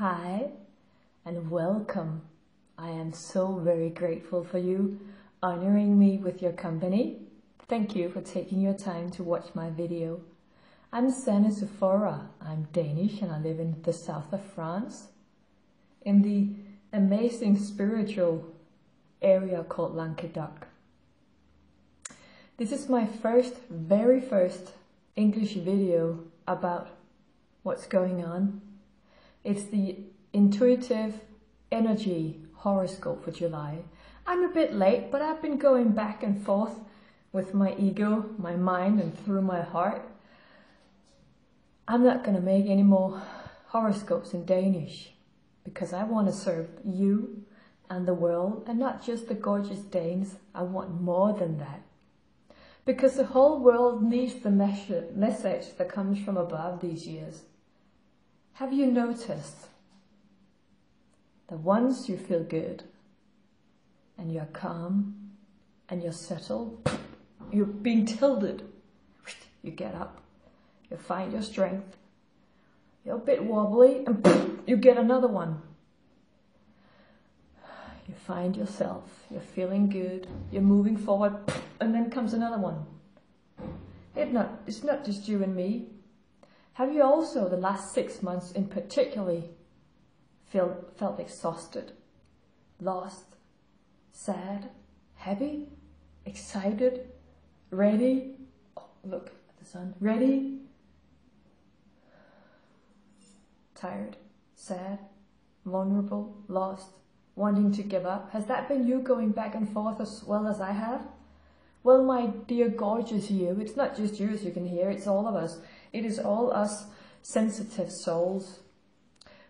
Hi and welcome. I am so very grateful for you honoring me with your company. Thank you for taking your time to watch my video. I'm Sanne Sephora. I'm Danish and I live in the south of France, in the amazing spiritual area called Languedoc. This is my very first English video about what's going on. It's the intuitive energy horoscope for July. I'm a bit late, but I've been going back and forth with my ego, my mind, and through my heart. I'm not going to make any more horoscopes in Danish because I want to serve you and the world, and not just the gorgeous Danes. I want more than that. Because the whole world needs the message that comes from above these years. Have you noticed that once you feel good and you're calm and you're settled, you're being tilted, you get up, you find your strength, you're a bit wobbly and you get another one. You find yourself, you're feeling good, you're moving forward, and then comes another one. It's not just you and me. Have you also, the last 6 months in particular, felt exhausted, lost, sad, happy, excited, ready? Oh, look at the sun. Ready? Tired, sad, vulnerable, lost, wanting to give up. Has that been you going back and forth as well as I have? Well, my dear gorgeous you, it's not just you as you can hear, it's all of us. It is all us sensitive souls.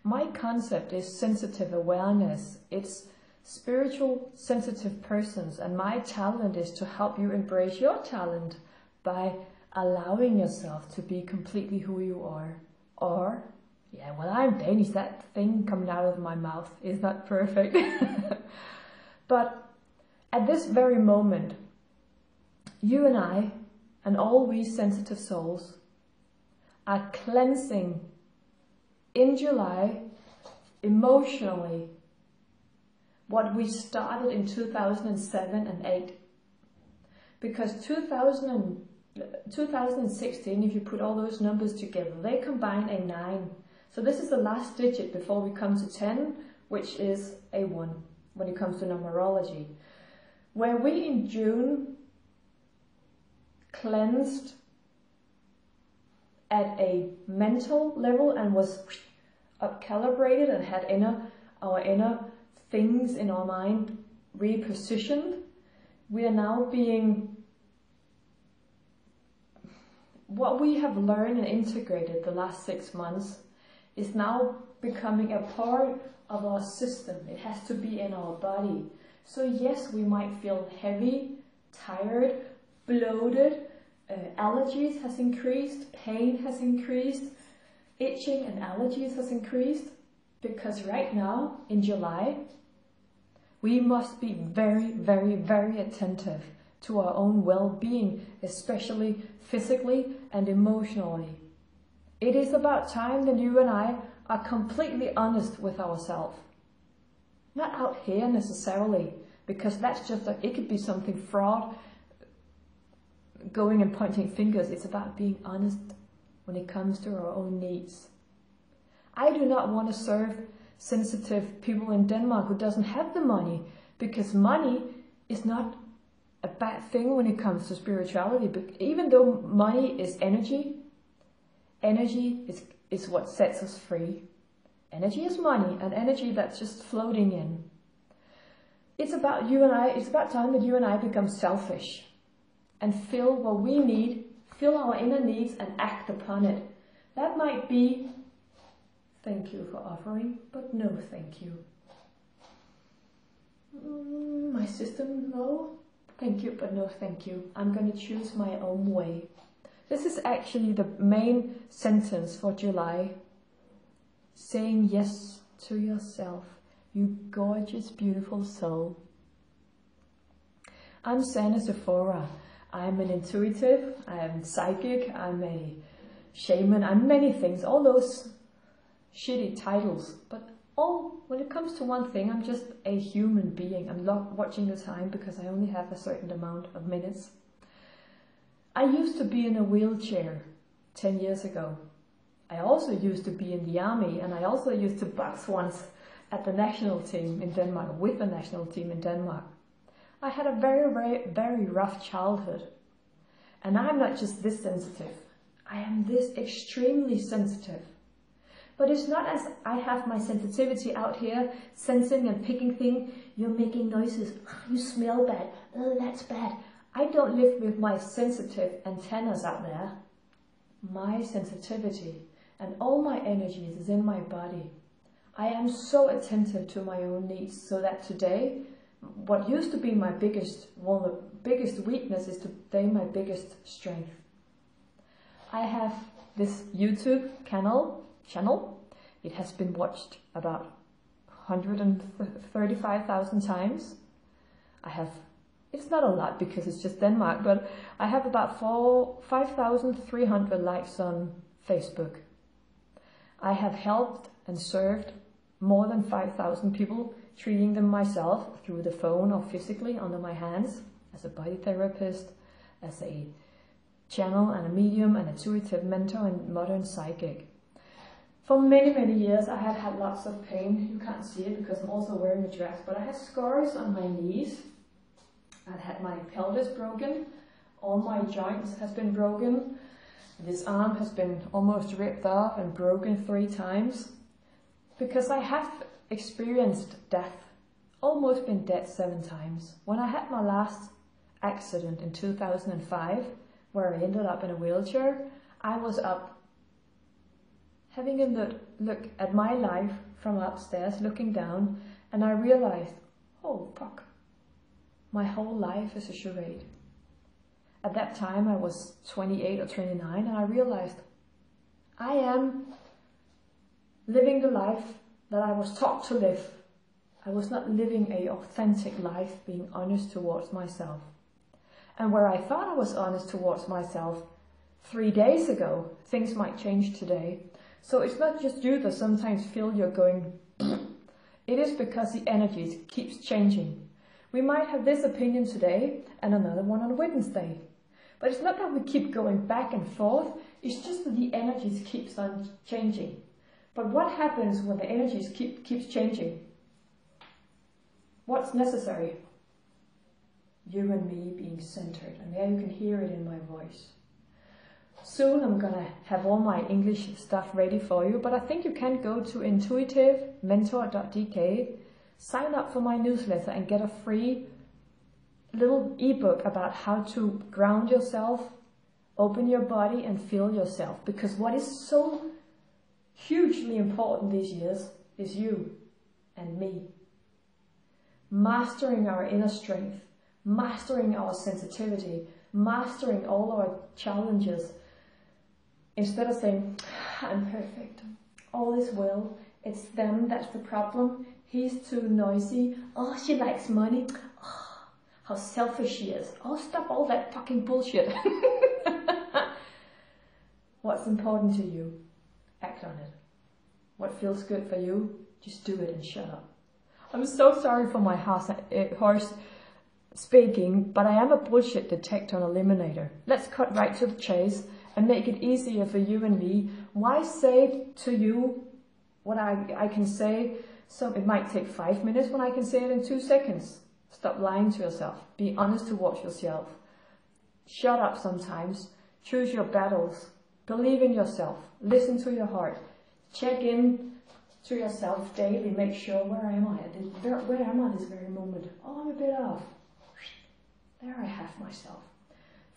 My concept is sensitive awareness. It's spiritual sensitive persons, and my talent is to help you embrace your talent by allowing yourself to be completely who you are. Or, yeah, well, I'm Danish, that thing coming out of my mouth is not perfect. But at this very moment, you and I, and all we sensitive souls, are cleansing in July, emotionally, what we started in 2007 and 8. Because 2016, if you put all those numbers together, they combine a 9. So this is the last digit before we come to 10, which is a 1 when it comes to numerology. Where we in June cleansed at a mental level and was up-calibrated and had our inner things in our mind repositioned, we are now being, what we have learned and integrated the last 6 months is now becoming a part of our system. It has to be in our body. So yes, we might feel heavy, tired, bloated, allergies has increased, pain has increased, itching and allergies has increased, because right now in July we must be very, very, very attentive to our own well-being, especially physically and emotionally. It is about time that you and I are completely honest with ourselves. Not out here necessarily, because that's just it could be something fraud, going and pointing fingers. It's about being honest when it comes to our own needs. I do not want to serve sensitive people in Denmark who doesn't have the money, because money is not a bad thing when it comes to spirituality. But even though money is energy, energy is what sets us free. Energy is money, and energy that's just floating in. It's about you and I. It's about time that you and I become selfish and feel what we need, feel our inner needs and act upon it. That might be, thank you for offering, but no thank you. My system, no, thank you, but no thank you. I'm going to choose my own way. This is actually the main sentence for July. Saying yes to yourself, you gorgeous, beautiful soul. I'm Sanne Sephora. I'm an intuitive, I'm psychic, I'm a shaman, I'm many things. All those shitty titles, but when it comes to one thing, I'm just a human being. I'm not watching the time because I only have a certain amount of minutes. I used to be in a wheelchair 10 years ago. I also used to be in the army, and I also used to box once at the national team in Denmark, with the national team in Denmark. I had a very, very, very rough childhood. And I'm not just this sensitive. I am this extremely sensitive. But it's not as I have my sensitivity out here, sensing and picking things. You're making noises. You smell bad. Oh, that's bad. I don't live with my sensitive antennas out there. My sensitivity and all my energies is in my body. I am so attentive to my own needs, so that today, what used to be my biggest weakness is today my biggest strength. I have this YouTube channel. It has been watched about 135,000 times. It's not a lot because it's just Denmark, but I have about 5,300 likes on Facebook. I have helped and served more than 5,000 people, treating them myself through the phone or physically under my hands, as a body therapist, as a channel and a medium, an intuitive mentor and modern psychic. For many, many years I have had lots of pain. You can't see it because I'm also wearing a dress, but I had scars on my knees. I've had my pelvis broken. All my joints has been broken. This arm has been almost ripped off and broken 3 times. Because I have experienced death. Almost been dead 7 times. When I had my last accident in 2005, where I ended up in a wheelchair, I was up having a look at my life from upstairs, looking down, and I realized, oh fuck, my whole life is a charade. At that time I was 28 or 29, and I realized I am living the life that I was taught to live. I was not living an authentic life, being honest towards myself. And where I thought I was honest towards myself 3 days ago, things might change today. So it's not just you that sometimes feel you're going, it is because the energy keeps changing. We might have this opinion today and another one on Wednesday. But it's not that we keep going back and forth, it's just that the energies keeps on changing. But what happens when the energies keeps changing? What's necessary? You and me being centered, and there you can hear it in my voice. Soon I'm gonna have all my English stuff ready for you, but I think you can go to intuitivementor.dk, sign up for my newsletter and get a free little ebook about how to ground yourself, open your body and feel yourself. Because what is so hugely important these years is you and me. Mastering our inner strength, mastering our sensitivity, mastering all our challenges. Instead of saying, I'm perfect, all is well, it's them that's the problem, he's too noisy, oh, she likes money, oh, how selfish she is, oh, stop all that fucking bullshit. What's important to you? Act on it. What feels good for you? Just do it and shut up. I'm so sorry for my harsh speaking, but I am a bullshit detector and eliminator. Let's cut right to the chase and make it easier for you and me. Why say to you what I can say? So it might take 5 minutes when I can say it in 2 seconds. Stop lying to yourself. Be honest towards yourself. Shut up sometimes. Choose your battles. Believe in yourself. Listen to your heart. Check in to yourself daily. Make sure, where am I at this very moment? Oh, I'm a bit off. There I have myself.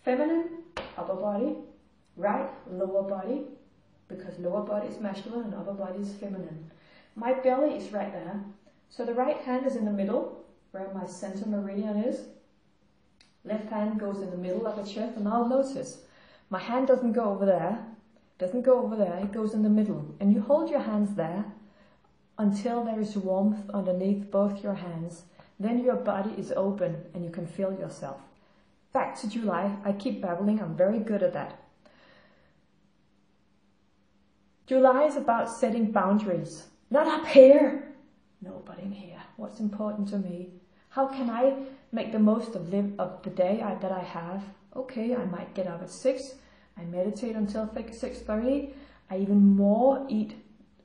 Feminine, upper body. Right, lower body. Because lower body is masculine and upper body is feminine. My belly is right there. So the right hand is in the middle, where my center meridian is. Left hand goes in the middle of the chest, and I'll notice my hand doesn't go over there. Doesn't go over there, it goes in the middle. And you hold your hands there until there is warmth underneath both your hands. Then your body is open and you can feel yourself. Back to July. I keep babbling, I'm very good at that. July is about setting boundaries. Not up here. No, but in here. What's important to me? How can I make the most of the day that I have? Okay, I might get up at 6. I meditate until 6:30. I even more eat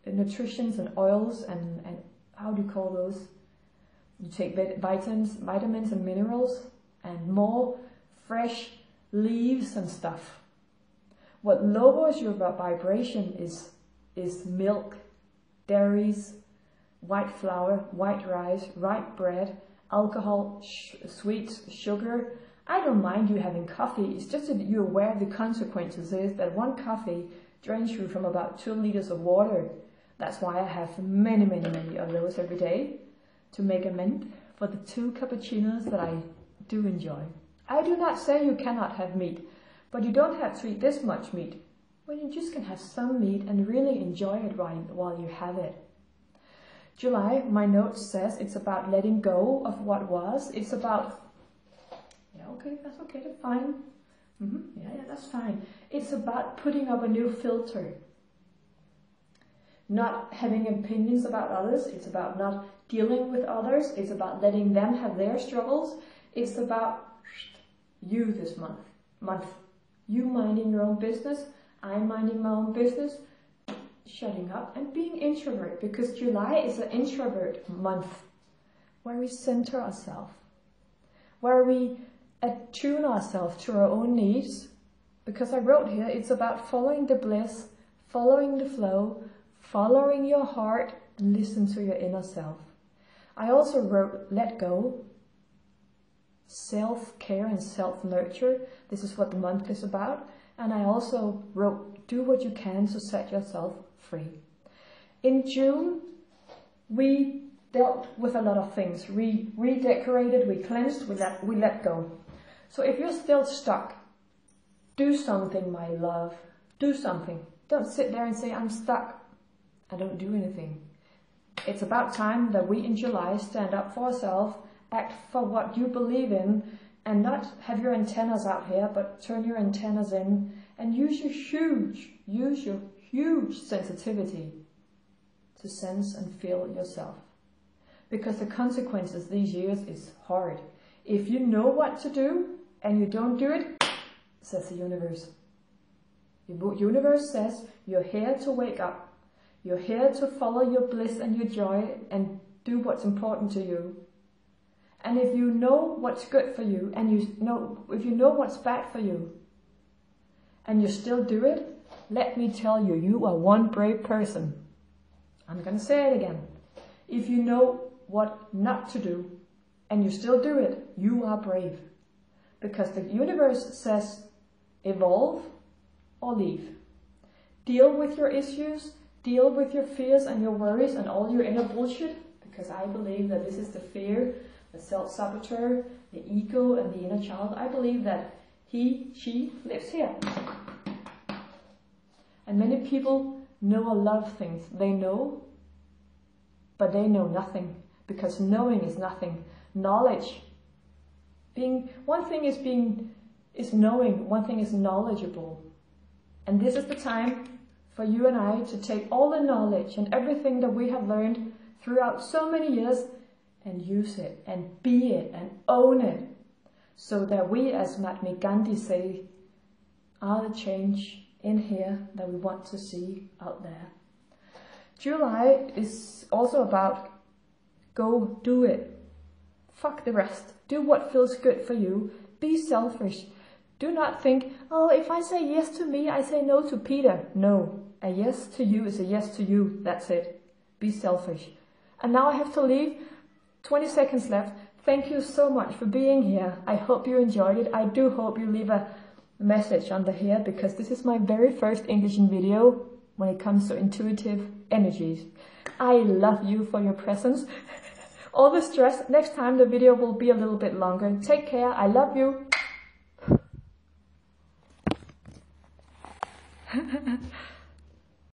nutritions and oils and how do you call those? You take vitamins and minerals and more fresh leaves and stuff. What lowers your vibration is milk, dairies, white flour, white rice, white bread, alcohol, sweets, sugar. I don't mind you having coffee. It's just that you're aware of the consequences is that one coffee drains you from about 2 liters of water. That's why I have many of those every day to make amends for the 2 cappuccinos that I do enjoy. I do not say you cannot have meat, but you don't have to eat this much meat. Well, you just can have some meat and really enjoy it while you have it. July, my note says it's about letting go of what was. It's about, yeah, okay, that's okay, that's fine. Yeah, that's fine. It's about putting up a new filter. Not having opinions about others. It's about not dealing with others. It's about letting them have their struggles. It's about you this month. You minding your own business. I'm minding my own business. Shutting up and being introvert, because July is an introvert month where we center ourselves, where we attune ourselves to our own needs. Because I wrote here, it's about following the bliss, following the flow, following your heart, and listen to your inner self. I also wrote let go, self-care and self-nurture. This is what the month is about. And I also wrote do what you can to set yourself free. In June, we dealt with a lot of things. We redecorated, we cleansed, we let go. So if you're still stuck, do something, my love. Do something. Don't sit there and say, I'm stuck. I don't do anything. It's about time that we in July stand up for ourselves, act for what you believe in, and not have your antennas out here, but turn your antennas in and use your huge sensitivity to sense and feel yourself. Because the consequences these years is hard. If you know what to do and you don't do it, says the universe. The universe says you're here to wake up. You're here to follow your bliss and your joy and do what's important to you. And if you know what's good for you and if you know what's bad for you and you still do it, let me tell you, you are one brave person. I'm going to say it again. If you know what not to do and you still do it, you are brave. Because the universe says evolve or leave. Deal with your issues, deal with your fears and your worries and all your inner bullshit. Because I believe that this is the fear, the self-saboteur, the ego and the inner child. I believe that she lives here. And many people know a lot of things. They know, but they know nothing. Because knowing is nothing. Knowledge. One thing is knowing, one thing is knowledgeable. And this is the time for you and I to take all the knowledge and everything that we have learned throughout so many years and use it and be it and own it. So that we, as Mahatma Gandhi say, are the change in here that we want to see out there. July is also about go do it. Fuck the rest. Do what feels good for you. Be selfish. Do not think, oh, if I say yes to me, I say no to Peter. No, a yes to you is a yes to you. That's it. Be selfish. And now I have to leave. 20 seconds left. Thank you so much for being here. I hope you enjoyed it. I do hope you leave a message under here, because this is my very first English video when it comes to intuitive energies. I love you for your presence. All the stress. Next time the video will be a little bit longer. Take care. I love you.